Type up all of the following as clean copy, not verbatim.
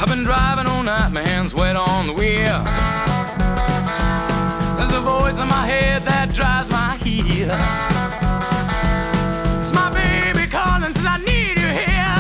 I've been driving all night, my hands wet on the wheel. There's a voice in my head that drives my heel. It's my baby calling, says I need you here.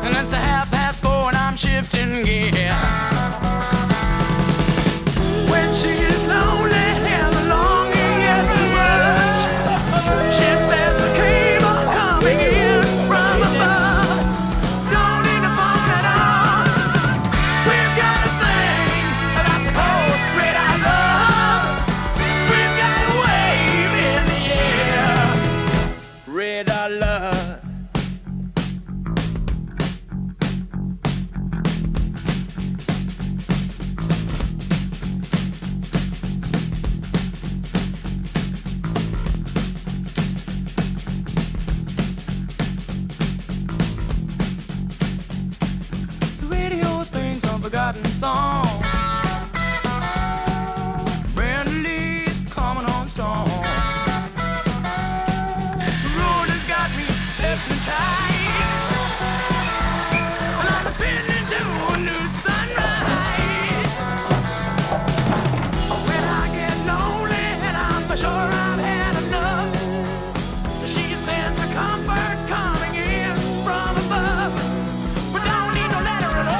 And it's 4:30 and I'm shifting gear. When she is lonely and the longing gets too much, she says the cable coming in from above. Forgotten song. Brand new leaves coming on strong. The road has got me left and tight, and I'm spinning into a new sunrise. When I get lonely and I'm sure I've had enough, she sends the comfort coming in from above. We don't need no letter at all.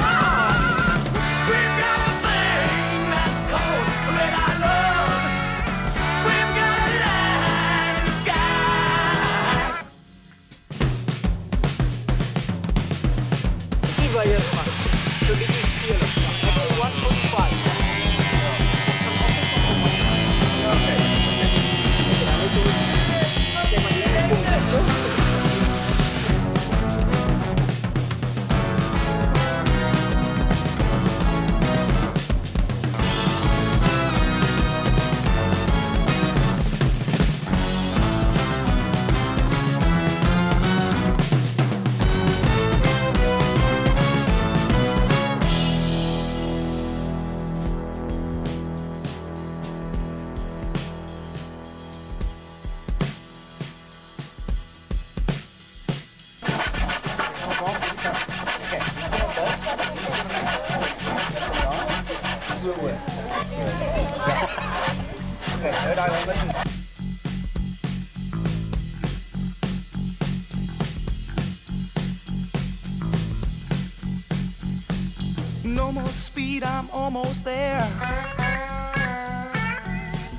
No more speed, I'm almost there.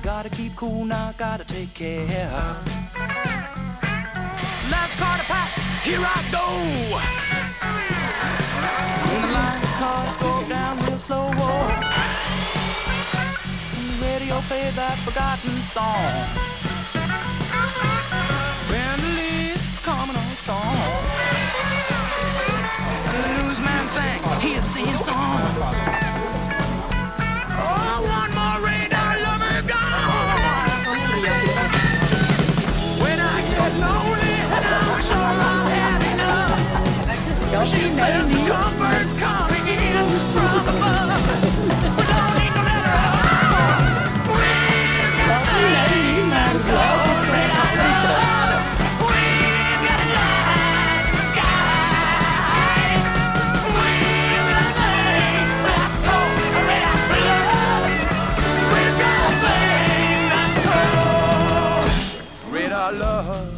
Gotta keep cool now, gotta take care. Last car to pass, here I go. When the line of cars go down real slow, and the radio played that forgotten song. When the leaves coming on strong, and the newsman sang his same song. Oh, one more radar lover gone. When I get lonely and I'm sure I've had enough, she says the comfort coming in from above. We don't need no letter at all. We've got a lane that's called radar love. We've got a light in the sky. We've got a thing that's called radar love. We've got a thing that's called radar love.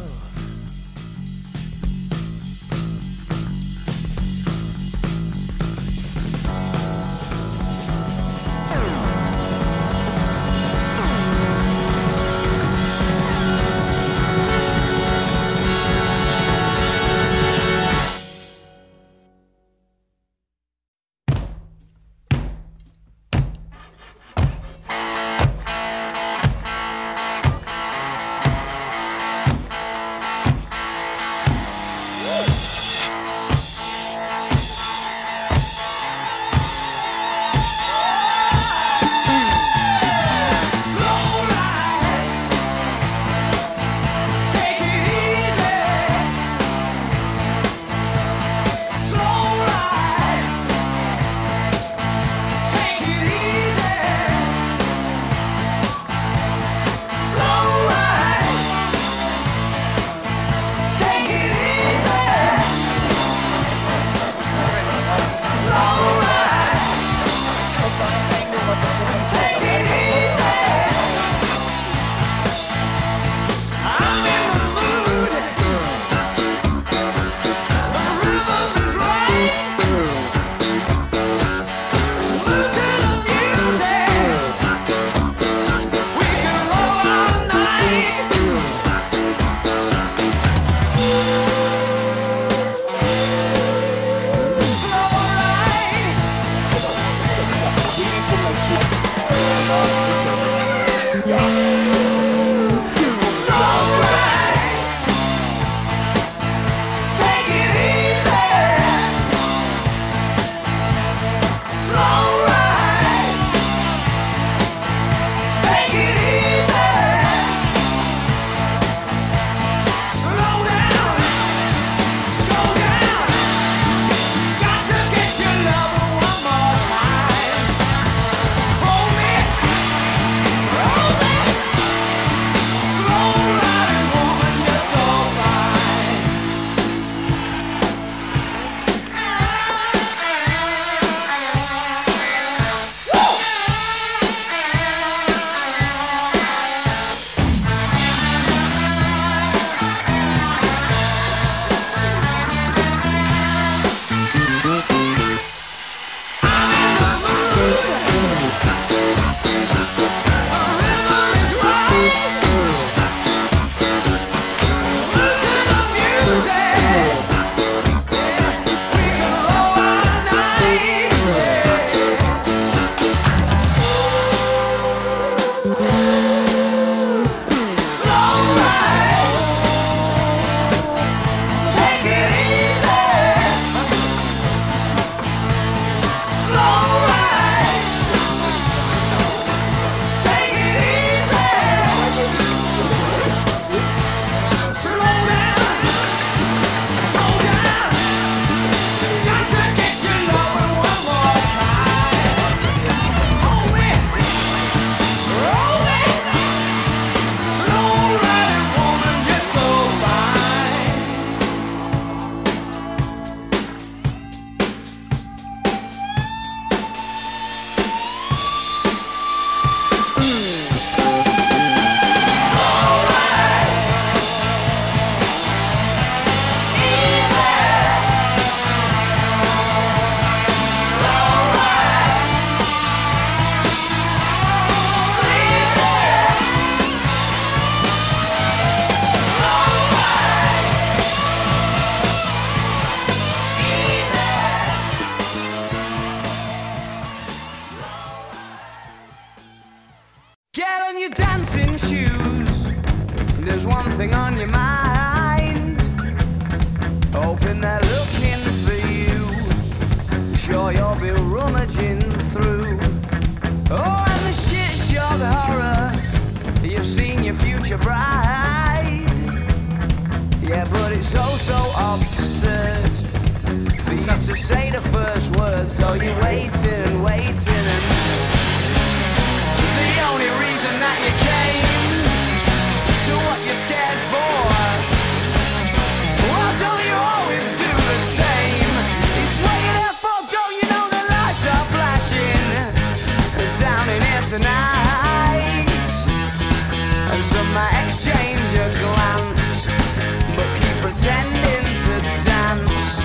Get on your dancing shoes. There's one thing on your mind. Hoping they're looking for you. Sure you'll be rummaging through. Oh, and the shit show, the horror. You've seen your future bride. Yeah, but it's so absurd for you to say the first word. So you're waiting and waiting, and the only reason that you came. So what you scared for? Well, don't you always do the same? It's what you're there for, don't you know the lights are flashing down in here tonight? And some might exchange a glance, but keep pretending to dance.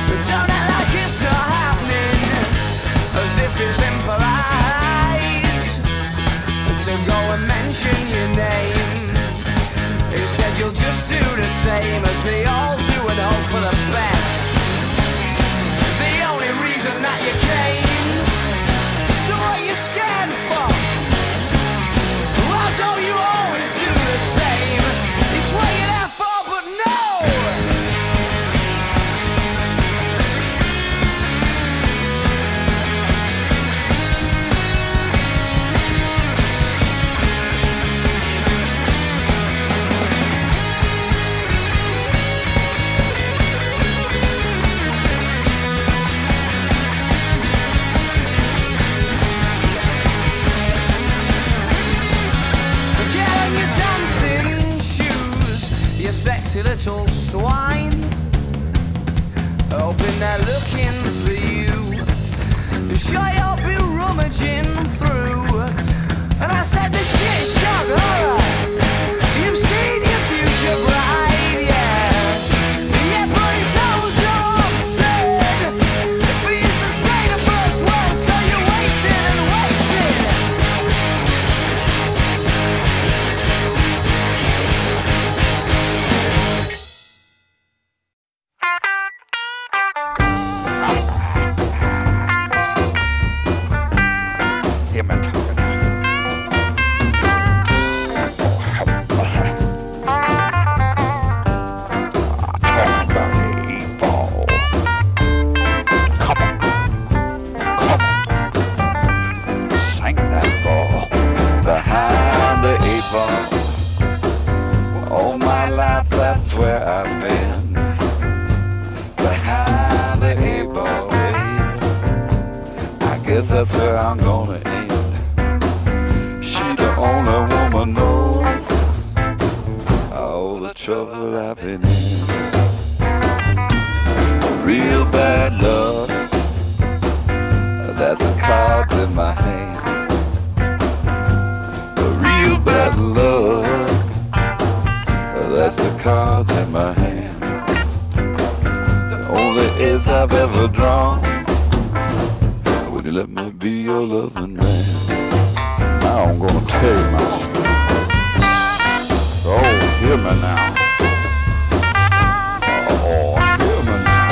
But don't act like it's not happening, as if it's impolite to go and mention your name. Instead you'll just do the same as they all do and hope for the best. The only reason that you came. So what are you scared for? Why don't you always do the same? It's what you're there for, but no! Sexy little swine, hoping they're looking for you. Sure you'll be rummaging through. And I said the shit shock horror. You've seen your future bride, yeah. Yeah, but it's so absurd for you to say the first word. So you're waiting and waiting. That's where I'm gonna end. She the only woman knows all the trouble I've been in. Real bad luck, that's the cards in my hand. Real bad luck, that's the cards in my hand. The only ace I've ever drawn. Would you let me be your loving man? Now I'm gonna tell you my story. Oh, hear me now. Oh, hear me now.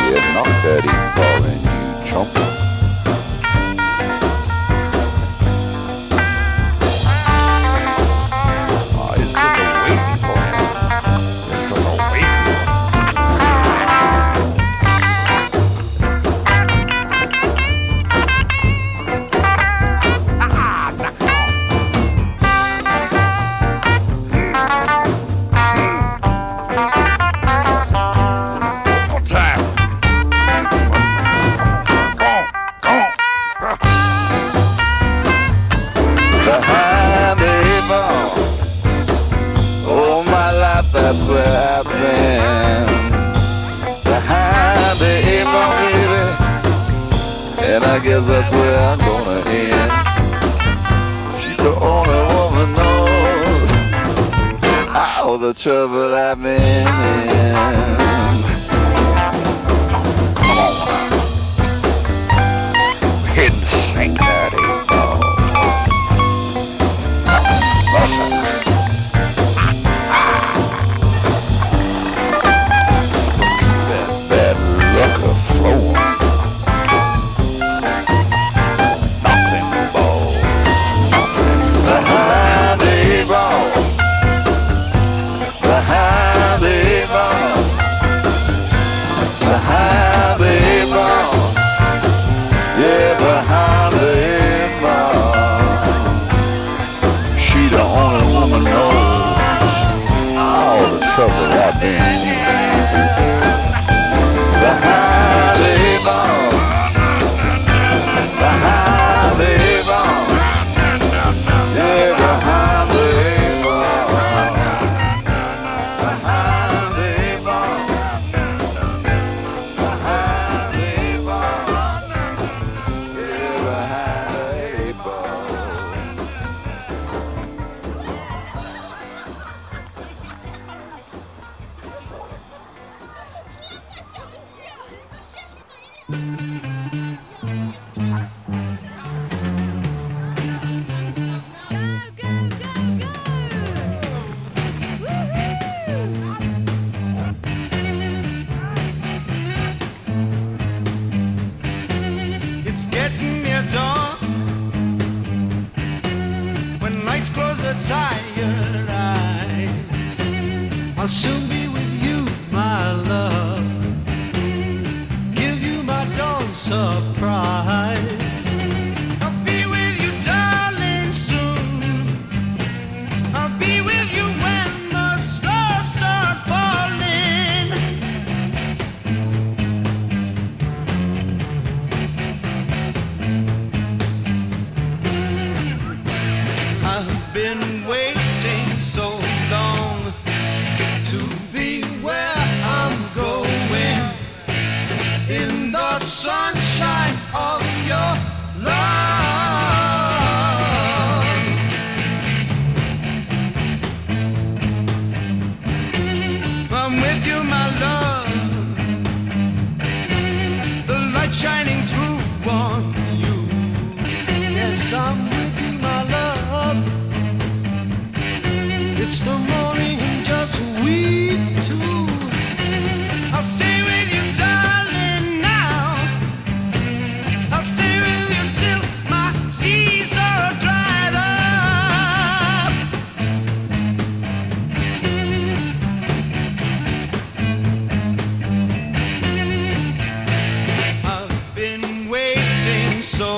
Yeah, knock that E-ball in, you trumpet. Oh, it's just a waiting for him. It's just a waiting for him. That's where I've been, behind the eight-ball, baby, and I guess that's where I'm gonna end. She's the only woman knows all the trouble I've been in. Come on, hit and sink that eight-ball. Flowing. Knock them balls. It's getting near dawn. When lights close the tired eyes, I'll soon be with you, my love. Give you my dawn surprise. I'll be with you, darling, soon. I'll be with you when the stars start falling. I've been waiting so long to be where I'm going, in the sunshine of your love. I'm with you, my love, the light shining through on you. Yes, I'm with you, my love. It's the morning and just we two. I'll stay with you, darling, now. I'll stay with you till my seas are dried up. I've been waiting so